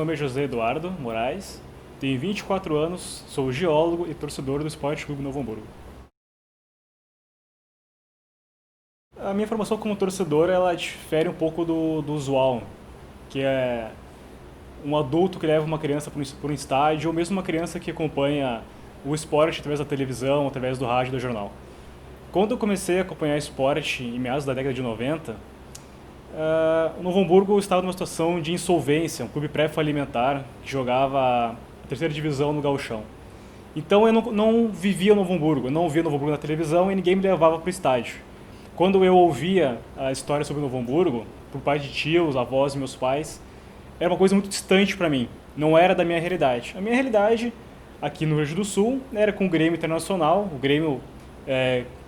nome é José Eduardo Moraes, tenho 24 anos, sou geólogo e torcedor do Esporte Clube Novo Hamburgo. A minha formação como torcedor, ela difere um pouco do usual, que é um adulto que leva uma criança para um estádio, ou mesmo uma criança que acompanha o esporte através da televisão, através do rádio e do jornal. Quando eu comecei a acompanhar esporte em meados da década de 90, o Novo Hamburgo estava numa situação de insolvência, um clube pré-falimentar que jogava a terceira divisão no Gauchão. Então eu não vivia o Novo Hamburgo, eu não via o Novo Hamburgo na televisão e ninguém me levava para o estádio. Quando eu ouvia a história sobre o Novo Hamburgo, por parte de tios, avós e meus pais, era uma coisa muito distante para mim, não era da minha realidade. A minha realidade, aqui no Rio Grande do Sul, era com o Grêmio Internacional, o Grêmio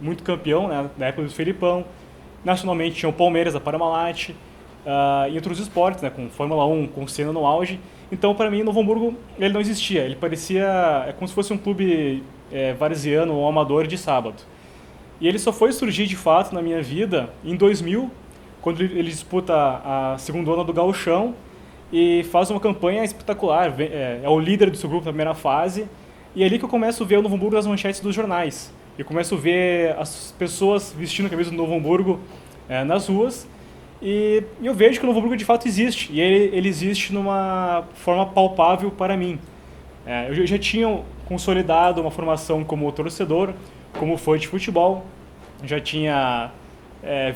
muito campeão, né, na época do Felipão. Nacionalmente tinha o Palmeiras, a Parmalat, e outros esportes, né, com Fórmula 1, com o Senna no auge. Então, para mim, Novo Hamburgo ele não existia. Ele parecia como se fosse um clube varziano ou amador de sábado. E ele só foi surgir de fato na minha vida em 2000, quando ele disputa a segunda onda do Gauchão e faz uma campanha espetacular. É o líder do seu grupo na primeira fase. E é ali que eu começo a ver o Novo Hamburgo nas manchetes dos jornais. Eu começo a ver as pessoas vestindo a camisa do Novo Hamburgo nas ruas. E eu vejo que o Novo Hamburgo de fato existe. E ele existe numa forma palpável para mim. Eu já tinha consolidado uma formação como torcedor, como fã de futebol. Já tinha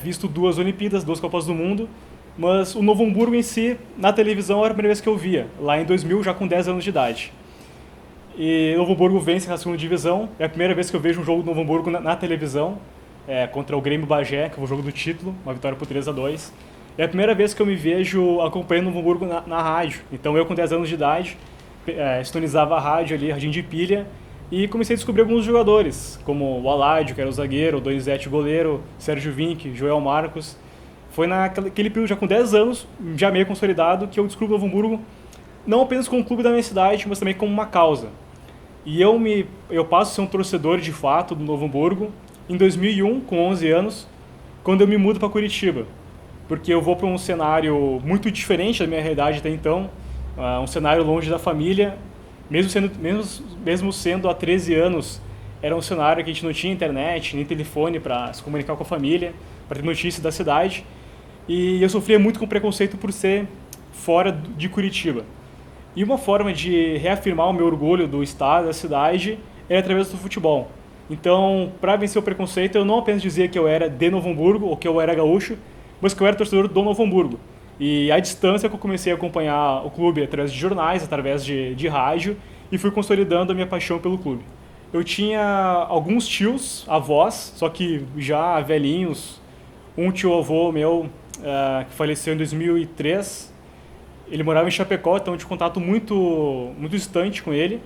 visto 2 Olimpíadas, 2 Copas do Mundo. Mas o Novo Hamburgo em si, na televisão, era a primeira vez que eu via. Lá em 2000, já com 10 anos de idade. E o Novo Hamburgo vence na segunda divisão. É a primeira vez que eu vejo um jogo do Novo Hamburgo na televisão, contra o Grêmio Bagé, que é o jogo do título, uma vitória por 3-2. É a primeira vez que eu me vejo acompanhando o Novo Hamburgo na rádio. Então eu com 10 anos de idade, sintonizava a rádio ali, radinho de pilha, e comecei a descobrir alguns jogadores, como o Aládio, que era o zagueiro, o Donizete, o goleiro, Sérgio Vinck, Joel Marcos. Foi naquele período, já com 10 anos, já meio consolidado, que eu descobri o Novo Hamburgo não apenas como um clube da minha cidade, mas também como uma causa. E eu passo a ser um torcedor de fato do Novo Hamburgo em 2001, com 11 anos, quando eu me mudo para Curitiba. Porque eu vou para um cenário muito diferente da minha realidade até então, um cenário longe da família, mesmo sendo há 13 anos, era um cenário que a gente não tinha internet, nem telefone para se comunicar com a família, para ter notícias da cidade. E eu sofria muito com preconceito por ser fora de Curitiba. E uma forma de reafirmar o meu orgulho do estado, da cidade, é através do futebol. Então, para vencer o preconceito, eu não apenas dizia que eu era de Novo Hamburgo, ou que eu era gaúcho, mas que eu era torcedor do Novo Hamburgo. E à distância que eu comecei a acompanhar o clube através de jornais, através de rádio, e fui consolidando a minha paixão pelo clube. Eu tinha alguns tios, avós, só que já velhinhos. Um tio-avô meu, que faleceu em 2003, ele morava em Chapecó, então eu tinha contato muito distante com ele.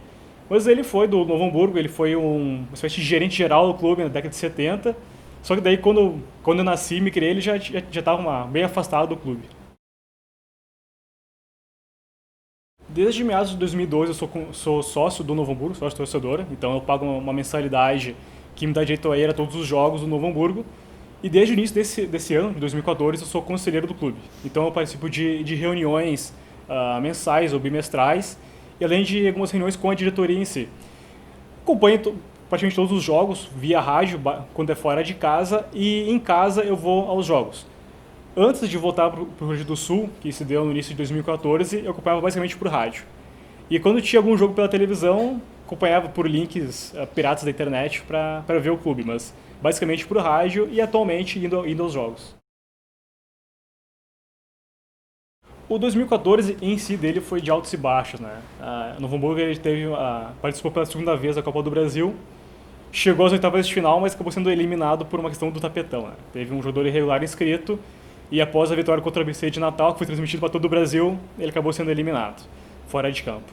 Mas ele foi do Novo Hamburgo, ele foi uma espécie de gerente geral do clube na década de 70. Só que daí, quando eu nasci e me criei, ele já estava bem afastado do clube. Desde meados de 2002 eu sou sócio do Novo Hamburgo, sócio torcedor. Então eu pago uma mensalidade que me dá direito a ir a todos os jogos do Novo Hamburgo. E desde o início desse ano, de 2014, eu sou conselheiro do clube. Então eu participo de reuniões mensais ou bimestrais, e além de algumas reuniões com a diretoria em si. Acompanho praticamente todos os jogos via rádio, quando é fora de casa, e em casa eu vou aos jogos. Antes de voltar para o Rio Grande do Sul, que se deu no início de 2014, eu acompanhava basicamente por rádio. E quando tinha algum jogo pela televisão, acompanhava por links piratas da internet para ver o clube, mas basicamente por rádio e atualmente indo aos jogos. O 2014 em si dele foi de altos e baixos, né? O Novo Hamburgo ele participou pela segunda vez da Copa do Brasil, chegou às oitavas de final, mas acabou sendo eliminado por uma questão do tapetão, né? Teve um jogador irregular inscrito e após a vitória contra o ABC de Natal, que foi transmitido para todo o Brasil, ele acabou sendo eliminado, fora de campo.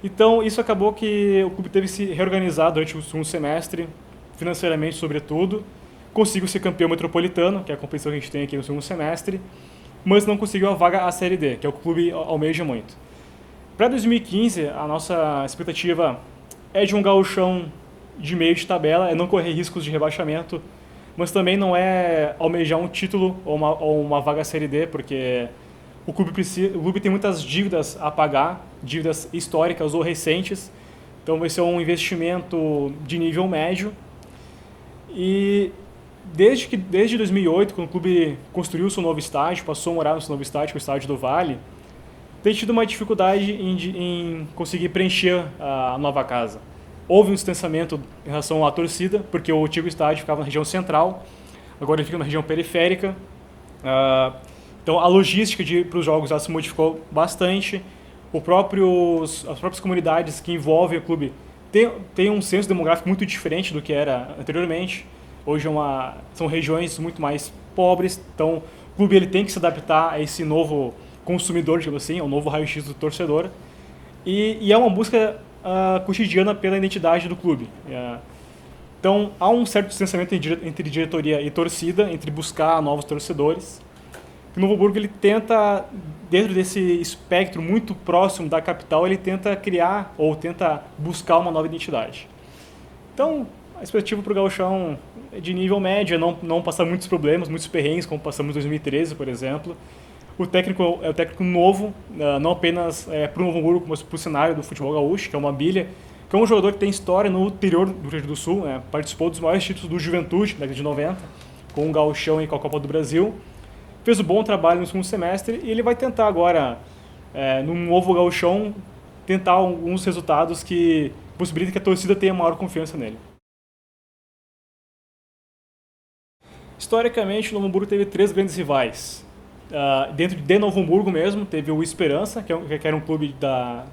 Então isso acabou que o clube teve que se reorganizar durante o segundo semestre, financeiramente sobretudo, conseguiu ser campeão metropolitano, que é a competição que a gente tem aqui no segundo semestre, mas não conseguiu a vaga à Série D, que é o que o clube almeja muito. Para 2015, a nossa expectativa é de um gauchão de meio de tabela, é não correr riscos de rebaixamento, mas também não é almejar um título ou uma vaga à Série D, porque O clube tem muitas dívidas a pagar, dívidas históricas ou recentes, então vai ser um investimento de nível médio. E desde 2008, quando o clube construiu o seu novo estádio, passou a morar no seu novo estádio, que é o Estádio do Vale, tem tido uma dificuldade em conseguir preencher a nova casa. Houve um distanciamento em relação à torcida, porque o antigo estádio ficava na região central, agora ele fica na região periférica. Então a logística para os jogos se modificou bastante. As próprias comunidades que envolvem o clube têm um censo demográfico muito diferente do que era anteriormente. Hoje são regiões muito mais pobres, então o clube ele tem que se adaptar a esse novo consumidor, digamos assim, ao novo raio-x do torcedor. E é uma busca cotidiana pela identidade do clube. Então há um certo distanciamento entre diretoria e torcida, entre buscar novos torcedores. O Novo Hamburgo ele tenta, dentro desse espectro muito próximo da capital, ele tenta criar ou tenta buscar uma nova identidade. Então, a expectativa para o Gauchão é de nível médio, é não passar muitos problemas, muitos perrengues, como passamos em 2013, por exemplo. O técnico é o técnico novo, não apenas para o Novo Hamburgo, mas para o cenário do futebol gaúcho, que é o Mabília, que é um jogador que tem história no interior do Rio Grande do Sul, participou dos maiores títulos do Juventude, na década de 90, com o Gauchão e com a Copa do Brasil. Fez um bom trabalho no segundo semestre e ele vai tentar agora, no novo Gauchão, tentar alguns resultados que possibilitem que a torcida tenha maior confiança nele. Historicamente, o Novo Hamburgo teve 3 grandes rivais. Dentro de Novo Hamburgo mesmo, teve o Esperança, que era um clube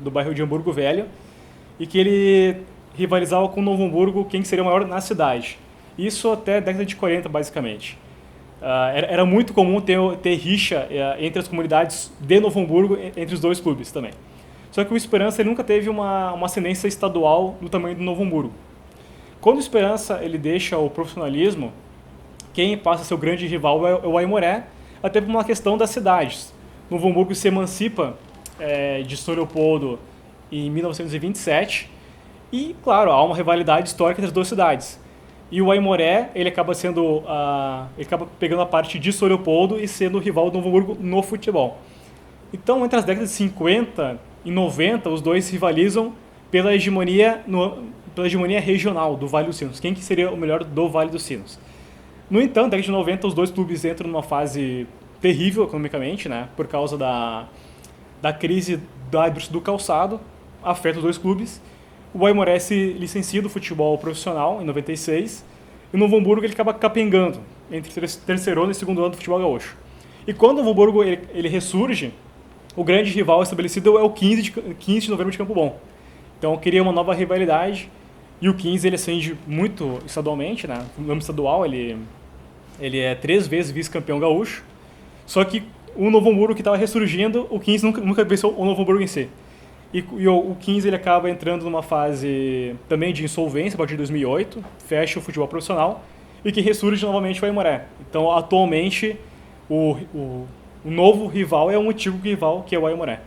do bairro de Hamburgo Velho, e que ele rivalizava com o Novo Hamburgo, quem seria o maior na cidade. Isso até a década de 40, basicamente. Era muito comum ter rixa entre as comunidades de Novo Hamburgo, entre os dois clubes também. Só que o Esperança ele nunca teve uma ascendência estadual do tamanho do Novo Hamburgo. Quando o Esperança ele deixa o profissionalismo, quem passa a ser o grande rival é o Aimoré, até por uma questão das cidades. Novo Hamburgo se emancipa de São Leopoldo em 1927 e, claro, há uma rivalidade histórica entre as duas cidades. E o Aimoré, ele acaba pegando a parte de São Leopoldo e sendo o rival do Novo Hamburgo no futebol. Então, entre as décadas de 50 e 90, os dois rivalizam pela hegemonia regional do Vale dos Sinos. Quem que seria o melhor do Vale dos Sinos? No entanto, na década de 90, os dois clubes entram numa fase terrível economicamente, por causa da crise da indústria do calçado, afeta os dois clubes. O Aimoré se licencia do futebol profissional em 96 e o Novo Hamburgo ele acaba capengando entre terceiro e segundo ano do futebol gaúcho. E quando o Novo Hamburgo ele ressurge, o grande rival estabelecido é o 15 de novembro de Campo Bom. Então queria uma nova rivalidade e o 15 ele ascende muito estadualmente, no âmbito estadual ele é 3 vezes vice-campeão gaúcho, só que o Novo Hamburgo que estava ressurgindo, o 15 nunca venceu o Novo Hamburgo em si. E o 15 ele acaba entrando numa fase também de insolvência a partir de 2008, fecha o futebol profissional e que ressurge novamente o Aimoré. Então, atualmente, o novo rival é um antigo rival, que é o Aimoré.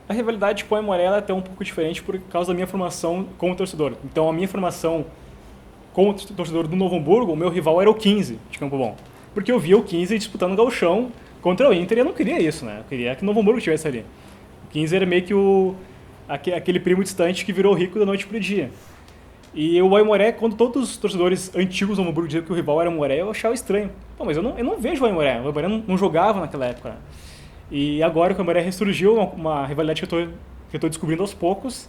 A rivalidade com o Aimoré é até um pouco diferente por causa da minha formação como torcedor. Então, a minha formação como torcedor do Novo Hamburgo, o meu rival era o 15 de Campo Bom. Porque eu via o 15 disputando o Gauchão contra o Inter e eu não queria isso, Eu queria que o Novo Hamburgo estivesse ali. O 15 era meio que aquele primo distante que virou rico da noite pro dia. E o Aimoré, quando todos os torcedores antigos do Novo Hamburgo diziam que o rival era o Aimoré, eu achava estranho. Pô, mas eu não vejo o Aimoré não jogava naquela época. E agora que o Aimoré ressurgiu, uma rivalidade que eu estou descobrindo aos poucos,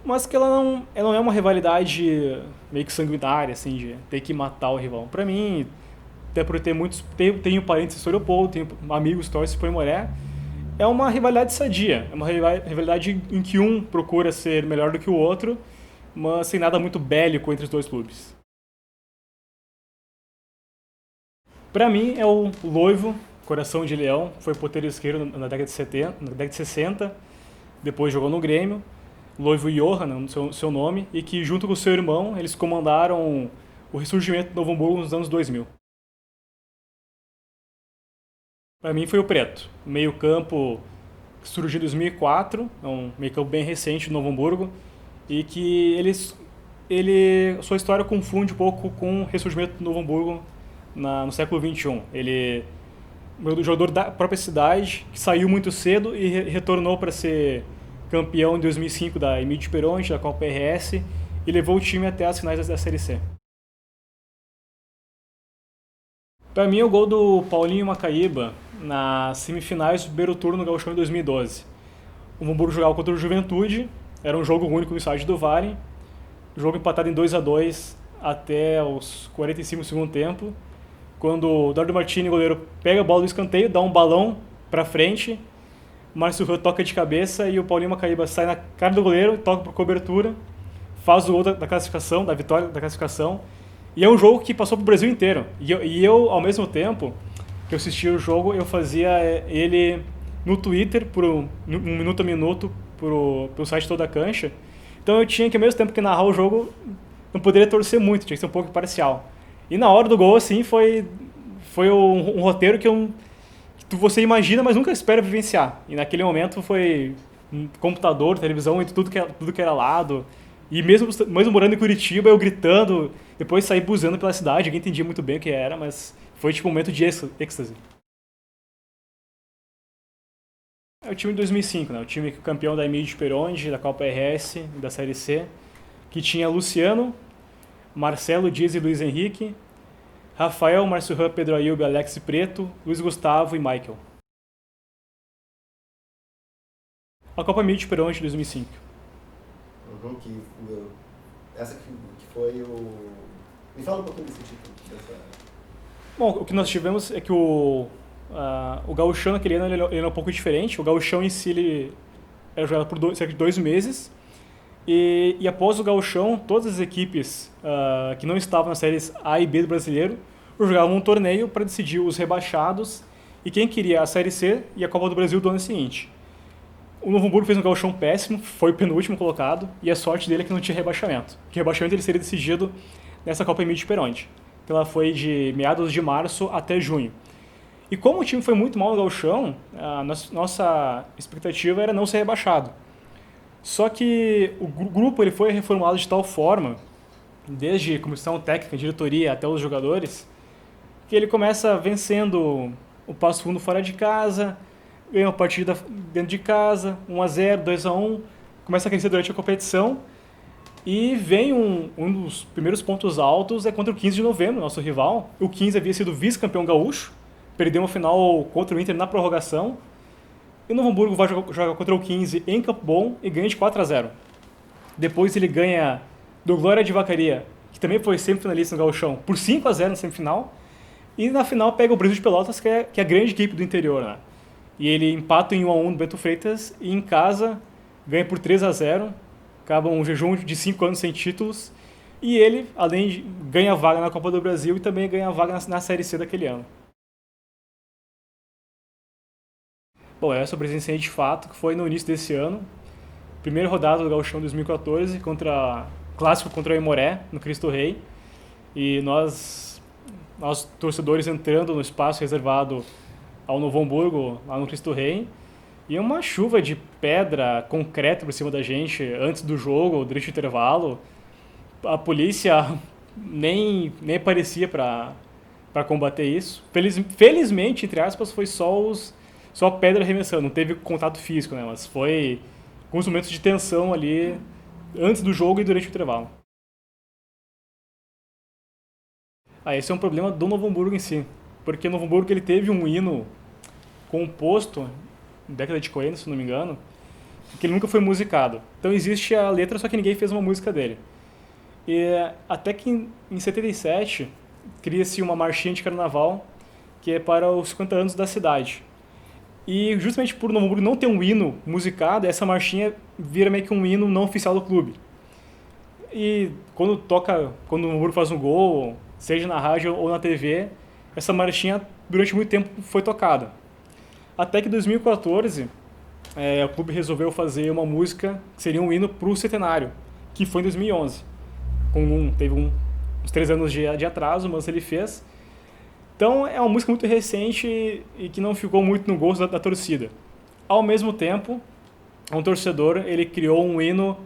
mas que ela não é uma rivalidade meio que sanguinária, assim, de ter que matar o rival. Pra mim, até por tenho parentes em São Leopoldo, tenho amigos que torcem pro Aimoré, é uma rivalidade sadia, é uma rivalidade em que um procura ser melhor do que o outro, mas sem nada muito bélico entre os dois clubes. Para mim é o Loivo, Coração de Leão, foi ponteiro esquerdo na década de 60, depois jogou no Grêmio, Loivo Johan, seu nome, e que junto com seu irmão eles comandaram o ressurgimento do Novo Hamburgo nos anos 2000. Para mim foi o Preto, meio campo que surgiu em 2004, é um meio campo bem recente do Novo Hamburgo, e que sua história confunde um pouco com o ressurgimento do Novo Hamburgo no século XXI. Ele um jogador da própria cidade, que saiu muito cedo e retornou para ser campeão em 2005 da Emílio Peronte, da Copa RS, e levou o time até as finais da Série C. Para mim, o gol do Paulinho Macaíba nas semifinais do primeiro turno no Gauchão em 2012. O Novo Hamburgo jogava contra o Juventude, era um jogo único no estádio do Vale, jogo empatado em 2-2 até os 45 do segundo tempo, quando o Eduardo Martini, goleiro, pega a bola do escanteio, dá um balão para frente, o Márcio Rui toca de cabeça e o Paulinho Macaíba sai na cara do goleiro, toca por cobertura, faz o gol da classificação, da vitória da classificação. E é um jogo que passou pro Brasil inteiro. E eu, ao mesmo tempo que eu assistia o jogo, eu fazia ele no Twitter, por um minuto a minuto, pro site Toda a Cancha. Então eu tinha que, ao mesmo tempo que narrar o jogo, não poderia torcer muito, tinha que ser um pouco imparcial. E na hora do gol, assim, foi um roteiro que você imagina, mas nunca espera vivenciar. E naquele momento foi computador, televisão, e tudo que era lado. E mesmo morando em Curitiba, eu gritando, depois saí buzinando pela cidade, ninguém entendia muito bem o que era, mas foi tipo um momento de êxtase. É o time de 2005, né? O time campeão da Emílio Peronte, da Copa RS, da Série C, que tinha Luciano, Marcelo Dias e Luiz Henrique, Rafael, Márcio Rã, Pedro Ailbe, Alex Preto, Luiz Gustavo e Michael. A Copa Emílio Peronte de 2005. Essa que foi o... Me fala um pouquinho desse título. Bom, o que nós tivemos é que o gauchão naquele ano ele era um pouco diferente. O gauchão em si ele era jogado por cerca de 2 meses. E após o gauchão, todas as equipes que não estavam nas séries A e B do brasileiro jogavam um torneio para decidir os rebaixados e quem queria a Série C e a Copa do Brasil do ano seguinte. O Novo Hamburgo fez um gauchão péssimo, foi o penúltimo colocado, e a sorte dele é que não tinha rebaixamento. Porque o rebaixamento ele seria decidido nessa Copa Emílio Peronte. Então ela foi de meados de março até junho. E como o time foi muito mal no gauchão, a nossa expectativa era não ser rebaixado. Só que o grupo ele foi reformulado de tal forma, desde comissão técnica, diretoria até os jogadores, que ele começa vencendo o Passo Fundo fora de casa, ganha uma partida dentro de casa, 1-0, 2-1, começa a crescer durante a competição e vem um dos primeiros pontos altos é contra o 15 de novembro, nosso rival. O 15 havia sido vice-campeão gaúcho, perdeu uma final contra o Inter na prorrogação e o Novo Hamburgo vai jogar contra o 15 em Campo Bom e ganha de 4-0. Depois ele ganha do Glória de Vacaria, que também foi semifinalista no gauchão, por 5-0 na semifinal. E na final pega o Brasil de Pelotas, que é a grande equipe do interior, né? E ele empata em 1-1 no Bento Freitas e em casa ganha por 3-0. Acaba um jejum de 5 anos sem títulos. E ele, além de ganha vaga na Copa do Brasil e também ganha vaga na Série C daquele ano. Bom, essa eu presenciei de fato, que foi no início desse ano. Primeira rodada do Gauchão 2014, clássico contra o Aimoré, no Cristo Rei. E nós torcedores entrando no espaço reservado ao Novo Hamburgo, lá no Cristo Rei, e uma chuva de pedra, concreto por cima da gente antes do jogo, durante o intervalo. A polícia nem aparecia para combater isso. Felizmente, entre aspas, foi só pedra arremessando, não teve contato físico, né? Mas foi alguns momentos de tensão ali antes do jogo e durante o intervalo. Esse é um problema do Novo Hamburgo em si, porque o Novo Hamburgo ele teve um hino composto na década de 40, se não me engano, que ele nunca foi musicado. Então existe a letra, só que ninguém fez uma música dele. E até que em 77 cria-se uma marchinha de carnaval que é para os 50 anos da cidade. E justamente por o Novo Hamburgo não ter um hino musicado, essa marchinha vira meio que um hino não oficial do clube. E quando o Novo Hamburgo faz um gol, seja na rádio ou na TV, essa marchinha durante muito tempo foi tocada. Até que em 2014, o clube resolveu fazer uma música que seria um hino para o centenário, que foi em 2011. Teve uns 3 anos de atraso, mas ele fez. Então é uma música muito recente e que não ficou muito no gosto da torcida. Ao mesmo tempo, um torcedor ele criou um hino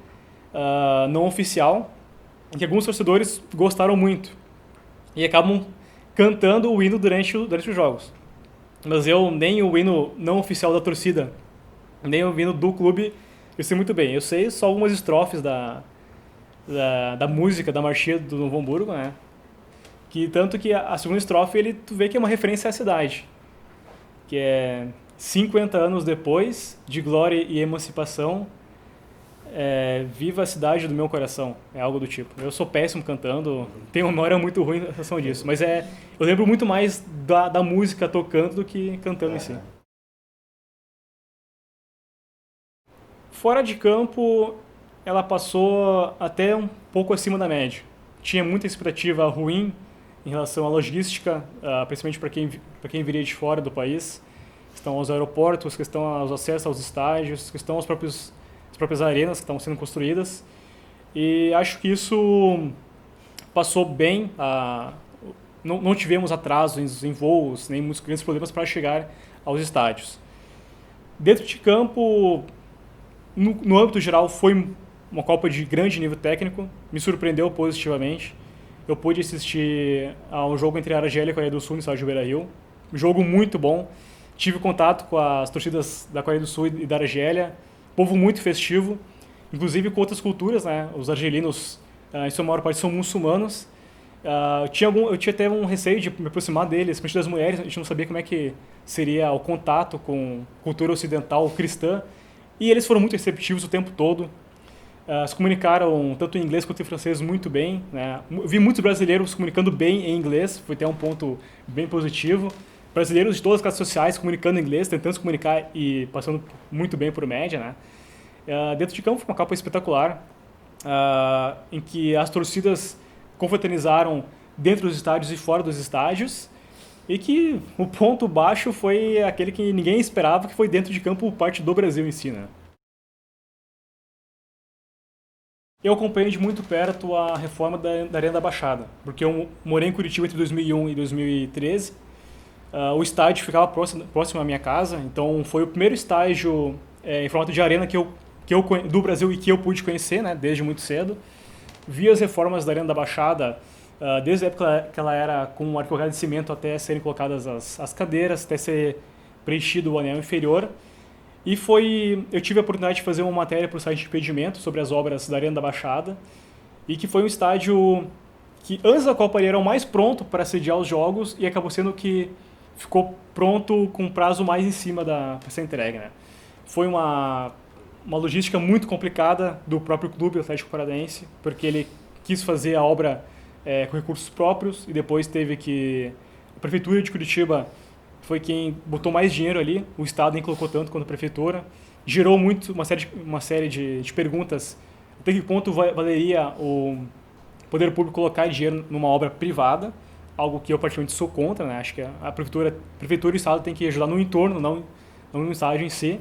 não oficial, que alguns torcedores gostaram muito. E acabam cantando o hino durante os jogos. Mas eu, nem o hino não oficial da torcida, nem o hino do clube, eu sei muito bem. Eu sei só algumas estrofes da música, da marchinha do Novo Hamburgo, né? Que tanto que a segunda estrofe, tu vê que é uma referência à cidade. Que é 50 anos depois de glória e emancipação, viva a cidade do meu coração. É algo do tipo. Eu sou péssimo cantando, tenho uma memória muito ruim em relação disso. Mas eu lembro muito mais da música tocando do que cantando em si. Fora de campo, ela passou até um pouco acima da média. Tinha muita expectativa ruim em relação à logística, principalmente para quem viria de fora do país. Questão aos aeroportos, questão aos acessos aos estádios, questão as próprias arenas que estão sendo construídas. E acho que isso passou bem. Não tivemos atrasos em voos, nem muitos grandes problemas para chegar aos estádios. Dentro de campo, no âmbito geral, foi uma Copa de grande nível técnico, me surpreendeu positivamente. Eu pude assistir ao jogo entre a Argélia e a Coreia do Sul no estádio Beira-Rio. Jogo muito bom. Tive contato com as torcidas da Coreia do Sul e da Argélia. Povo muito festivo, inclusive com outras culturas, né? Os argelinos, em sua maior parte, são muçulmanos. Eu tinha até um receio de me aproximar deles, principalmente das mulheres. A gente não sabia como é que seria o contato com cultura ocidental cristã. E eles foram muito receptivos o tempo todo. Se comunicaram tanto em inglês quanto em francês muito bem, né? Vi muitos brasileiros se comunicando bem em inglês, foi até um ponto bem positivo. Brasileiros de todas as classes sociais se comunicando em inglês, tentando se comunicar e passando muito bem por média, né? Dentro de campo foi uma Copa espetacular, em que as torcidas confraternizaram dentro dos estádios e fora dos estádios, e que o ponto baixo foi aquele que ninguém esperava, que foi dentro de campo parte do Brasil em si, né? Eu acompanhei de muito perto a reforma da Arena da Baixada, porque eu morei em Curitiba entre 2001 e 2013. O estádio ficava próximo à minha casa, então foi o primeiro estádio em formato de arena do Brasil e que eu pude conhecer, né, desde muito cedo. Vi as reformas da Arena da Baixada, desde a época que ela era com um arquibancada de cimento até serem colocadas as cadeiras, até ser preenchido o anel inferior. E eu tive a oportunidade de fazer uma matéria para o site de Impedimento sobre as obras da Arena da Baixada, e que foi um estádio que antes da Copa ele era o mais pronto para sediar os jogos e acabou sendo que ficou pronto com um prazo mais em cima para ser entregue, né? Foi uma logística muito complicada do próprio clube, o Atlético Paranaense, porque ele quis fazer a obra com recursos próprios e depois teve que... A Prefeitura de Curitiba foi quem botou mais dinheiro ali, o Estado nem colocou tanto quanto a Prefeitura. Gerou uma série de perguntas até que ponto valeria o poder público colocar dinheiro numa obra privada, algo que eu particularmente sou contra, né? Acho que a Prefeitura e o Estado têm que ajudar no entorno, não no estádio em si.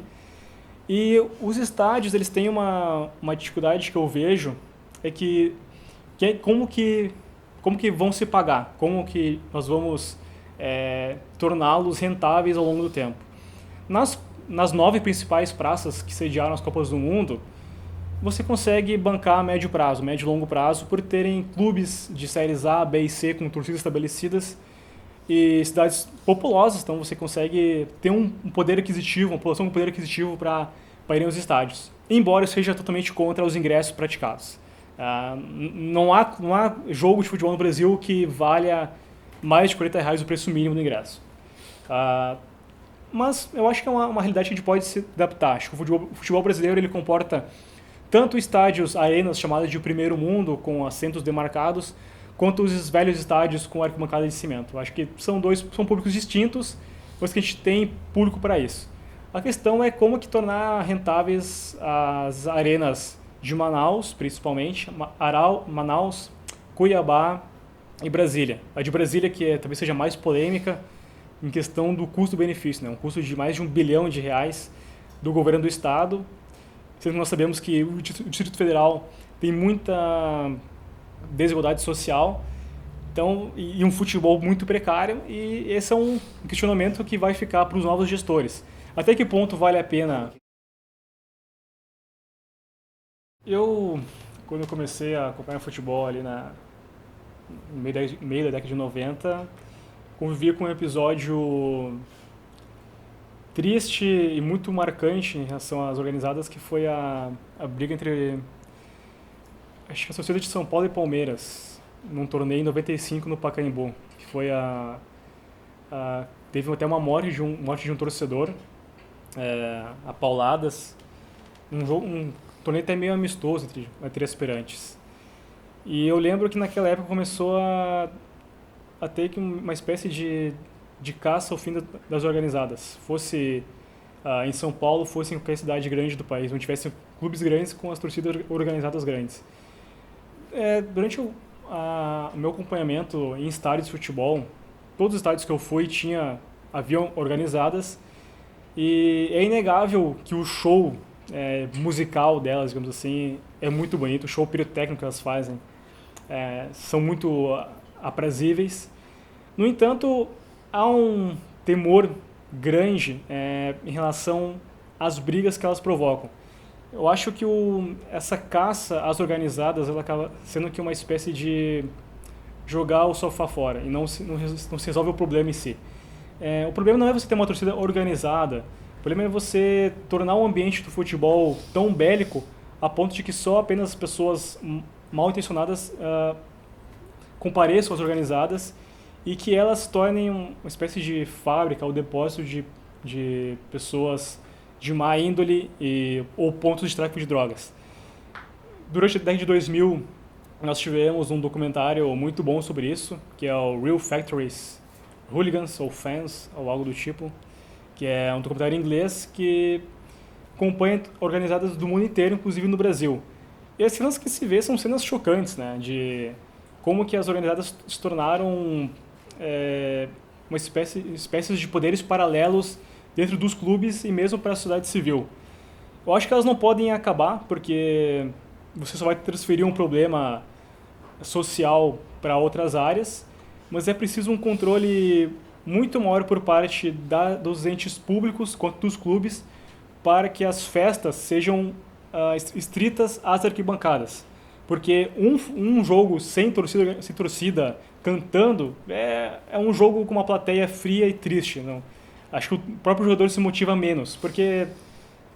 E os estádios, eles têm uma dificuldade que eu vejo, é como que vão se pagar, como que nós vamos torná-los rentáveis ao longo do tempo. Nas 9 principais praças que sediaram as Copas do Mundo, você consegue bancar a médio prazo, médio e longo prazo, por terem clubes de séries A, B e C com torcidas estabelecidas e cidades populosas, então você consegue ter um poder aquisitivo, uma população com poder aquisitivo para irem aos estádios, embora eu seja totalmente contra os ingressos praticados. Não há jogo de futebol no Brasil que valha mais de R$ 40 o preço mínimo do ingresso. Mas eu acho que é uma realidade que a gente pode se adaptar. Acho que o futebol brasileiro ele comporta tanto estádios, arenas chamadas de primeiro mundo, com assentos demarcados, quanto os velhos estádios com arquibancada de cimento. Acho que são públicos distintos, mas que a gente tem público para isso. A questão é como que tornar rentáveis as arenas de Manaus, principalmente, Manaus, Cuiabá e Brasília. A de Brasília, que talvez seja mais polêmica em questão do custo-benefício, né? Um custo de mais de R$ 1 bilhão do governo do estado, sendo que nós sabemos que o Distrito Federal tem muita desigualdade social, então, e um futebol muito precário, e esse é um questionamento que vai ficar para os novos gestores. Até que ponto vale a pena? Quando eu comecei a acompanhar futebol ali no meio da década de 90, convivia com um episódio triste e muito marcante em relação às organizadas, que foi a briga entre, acho que a torcida de São Paulo e Palmeiras, num torneio em 95 no Pacaembu, que foi teve até uma morte de um torcedor, a pauladas, um torneio até meio amistoso entre aspirantes. E eu lembro que naquela época começou a ter que uma espécie de caça ao fim das organizadas. Fosse em São Paulo, fosse em qualquer cidade grande do país, onde tivesse clubes grandes com as torcidas organizadas grandes. Durante o meu acompanhamento em estádios de futebol, todos os estádios que eu fui haviam organizadas, e é inegável que o show musical delas, digamos assim, é muito bonito. O show pirotécnico que elas fazem são muito aprazíveis. No entanto, há um temor grande em relação às brigas que elas provocam. Eu acho que essa caça às organizadas, ela acaba sendo que uma espécie de jogar o sofá fora, e não se resolve o problema em si. O problema não é você ter uma torcida organizada, o problema é você tornar o ambiente do futebol tão bélico a ponto de que só apenas pessoas mal intencionadas compareçam às organizadas, e que elas se tornem uma espécie de fábrica ou depósito de pessoas de má índole ou pontos de tráfico de drogas. Durante a década de 2000, nós tivemos um documentário muito bom sobre isso, que é o Real Factories Hooligans ou Fans, ou algo do tipo, que é um documentário em inglês que acompanha organizadas do mundo inteiro, inclusive no Brasil. E as cenas que se vê são cenas chocantes, né, de como que as organizadas se tornaram uma espécies de poderes paralelos dentro dos clubes e mesmo para a sociedade civil. Eu acho que elas não podem acabar, porque você só vai transferir um problema social para outras áreas, mas é preciso um controle muito maior por parte dos entes públicos quanto dos clubes, para que as festas sejam estritas às arquibancadas. Porque um jogo sem torcida cantando é um jogo com uma plateia fria e triste. Não? Acho que o próprio jogador se motiva menos, porque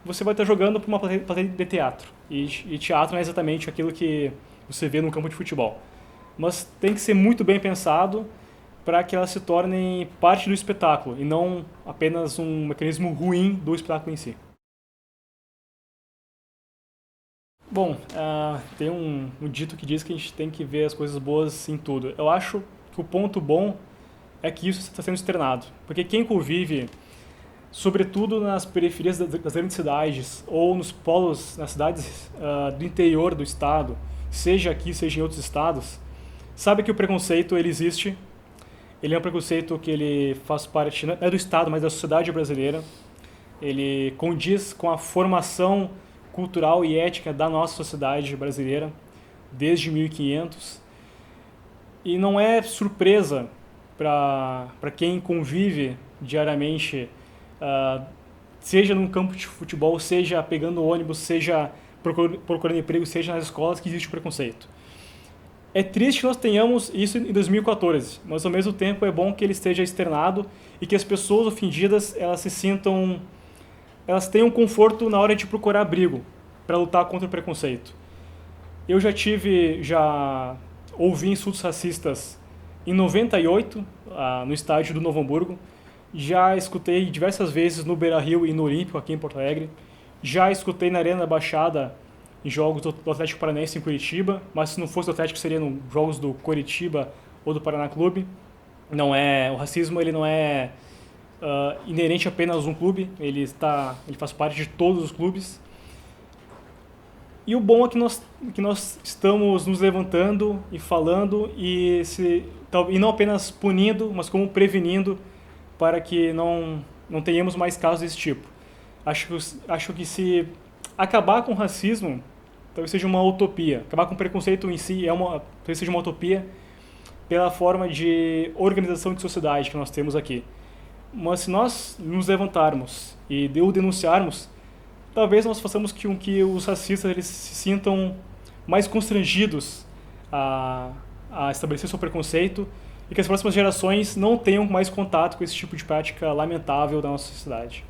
você vai estar jogando para uma plateia de teatro. E teatro não é exatamente aquilo que você vê no campo de futebol. Mas tem que ser muito bem pensado para que elas se tornem parte do espetáculo e não apenas um mecanismo ruim do espetáculo em si. Bom, tem um dito que diz que a gente tem que ver as coisas boas em tudo. Eu acho que o ponto bom é que isso está sendo externado. Porque quem convive, sobretudo nas periferias das grandes cidades ou nos polos, nas cidades do interior do estado, seja aqui, seja em outros estados, sabe que o preconceito ele existe. Ele é um preconceito que ele faz parte, não é do estado, mas da sociedade brasileira. Ele condiz com a formação cultural e ética da nossa sociedade brasileira desde 1500. E não é surpresa para quem convive diariamente, seja num campo de futebol, seja pegando ônibus, seja procurando emprego, seja nas escolas, que existe o preconceito. É triste que nós tenhamos isso em 2014, mas ao mesmo tempo é bom que ele esteja externado e que as pessoas ofendidas elas tenham conforto na hora de procurar abrigo para lutar contra o preconceito. Eu já ouvi insultos racistas em 98, no estádio do Novo Hamburgo. Já escutei diversas vezes no Beira-Rio e no Olímpico, aqui em Porto Alegre. Já escutei na Arena da Baixada, em jogos do Atlético Paranaense em Curitiba, mas se não fosse do Atlético seria nos jogos do Coritiba ou do Paraná Clube. O racismo ele não é inerente apenas a um clube, ele faz parte de todos os clubes. E o bom é que nós estamos nos levantando e falando e não apenas punindo, mas como prevenindo para que não tenhamos mais casos desse tipo. Acho que se acabar com o racismo talvez seja uma utopia. Acabar com o preconceito em si talvez seja uma utopia pela forma de organização de sociedade que nós temos aqui. Mas se nós nos levantarmos e o denunciarmos, talvez nós façamos com que os racistas eles se sintam mais constrangidos a estabelecer seu preconceito e que as próximas gerações não tenham mais contato com esse tipo de prática lamentável da nossa sociedade.